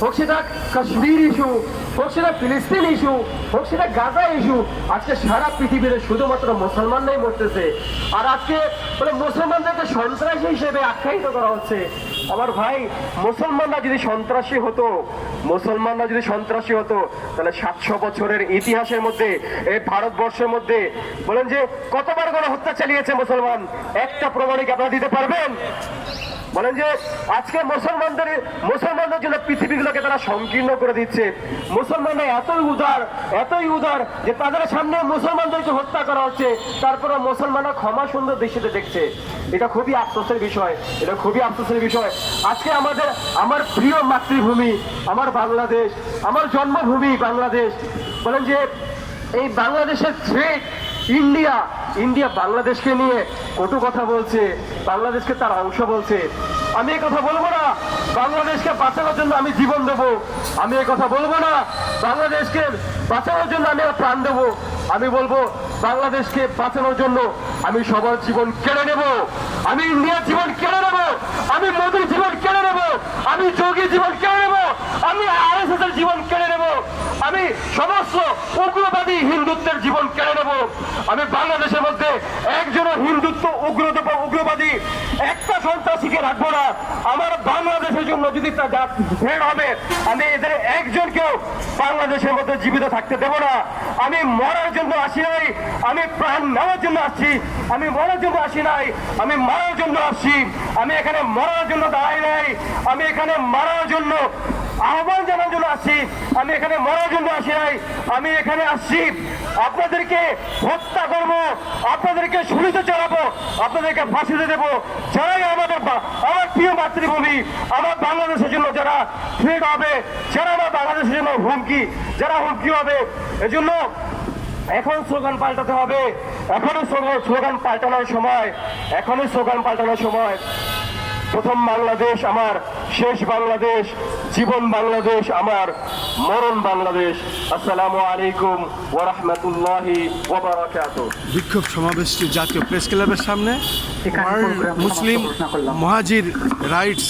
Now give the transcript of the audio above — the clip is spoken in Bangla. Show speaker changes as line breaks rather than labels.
হোক সেটা কাশ্মীর ইস্যু, হোক সেটা ফিলিস্তিন ইস্যু, হোক সেটা গাজা ইস্যু, আজকে সারা পৃথিবীতে শুধুমাত্র মুসলমানরাই মরতেছে। আর আজকে বলে মুসলমানদেরকে সন্ত্রাসী হিসেবে আখ্যায়িত করা হচ্ছে। আমার ভাই, মুসলমানরা যদি সন্ত্রাসী হতো, মুসলমানরা যদি সন্ত্রাসী হতো, তাহলে 700 বছরের ইতিহাসের মধ্যে এই ভারতবর্ষের মধ্যে বলেন যে কতবার গণহত্যা চালিয়েছে মুসলমান, একটা প্রমাণিক আপনারা দিতে পারবেন? বলেন যে আজকে মুসলমানদের জন্য পৃথিবীগুলোকে তারা সংকীর্ণ করে দিচ্ছে। মুসলমানরা এতই উদার যে তাদের সামনে মুসলমানদেরকে হত্যা করা হচ্ছে, তারপরে মুসলমানরা ক্ষমা সুন্দর দৃষ্টিতে দেখছে। এটা খুবই আফসোসের বিষয়, এটা খুবই আফসোসের বিষয়। আজকে আমার প্রিয় মাতৃভূমি, আমার বাংলাদেশ, আমার জন্মভূমি বাংলাদেশ, বলেন যে এই বাংলাদেশের থ্রেট ইন্ডিয়া বাংলাদেশকে নিয়ে কটু কথা বলছে, বাংলাদেশকে তার অংশ বলছে। আমি এই কথা বলবো না বাংলাদেশকে বাঁচানোর জন্য আমি জীবন দেব, আমি এই কথা বলবো না বাংলাদেশকে বাঁচানোর জন্য আমি প্রাণ দেব। আমি বলবো বাংলাদেশকে বাঁচানোর জন্য আমি সবার জীবন কেড়ে নেব, আমি ইন্ডিয়ার জীবন কেড়ে নেব, আমি মোদীর জীবন কেড়ে নেব, আমি যোগীর জীবন কেড়ে নেব, আমি RSS এর জীবন কেড়ে নেব, আমি সমস্ত উগ্রবাদী হিন্দুত্বের জীবন কেড়ে নেব। আমি বাংলাদেশের মধ্যে একজনও উগ্রবাদী একটা সন্ত্রাসীকে রাখবো না। আমার বাংলাদেশের জন্য যদি তা ভেড় হবে, আমি এদের একজনকেও বাংলাদেশের মধ্যে জীবিত থাকতে দেব না। আমি মরার জন্য আসি নাই, আমি প্রাণ নেওয়ার জন্য আসছি। আমি মরার জন্য আসি নাই, আমি মারার জন্য আসছি। আমি এখানে মরার জন্য দাঁড়াই নাই, আমি এখানে মারার জন্য আহ্বান জানার জন্য আসছি। আমি এখানে মরার জন্য আসি নাই, আমি এখানে আসছি আপনাদেরকে হত্যা করবো, আপনাদেরকে শুলিতে চালাবো, আপনাদেরকে ফাঁসিতে দেবো। যারাই আমার প্রিয় মাতৃভূমি, আমার বাংলাদেশের জন্য যারা ফ্রেড হবে, যারা আমার বাংলাদেশের জন্য যারা হুমকি হবে, এজন্য এখন স্লোগান পাল্টাতে হবে। এখনই স্লোগান পাল্টানোর সময়। প্রথম বাংলাদেশ আমার, শেষ বাংলাদেশ, জীবন বাংলাদেশ আমার, মরণ বাংলাদেশ। আসসালামু আলাইকুম ওয়া রাহমাতুল্লাহি ওয়া বারাকাতুহু।
বিক্ষোভ সমাবেশটি জাতীয় প্রেস ক্লাবের সামনে ওয়ার্ল্ড মুসলিম মহাজির রাইটস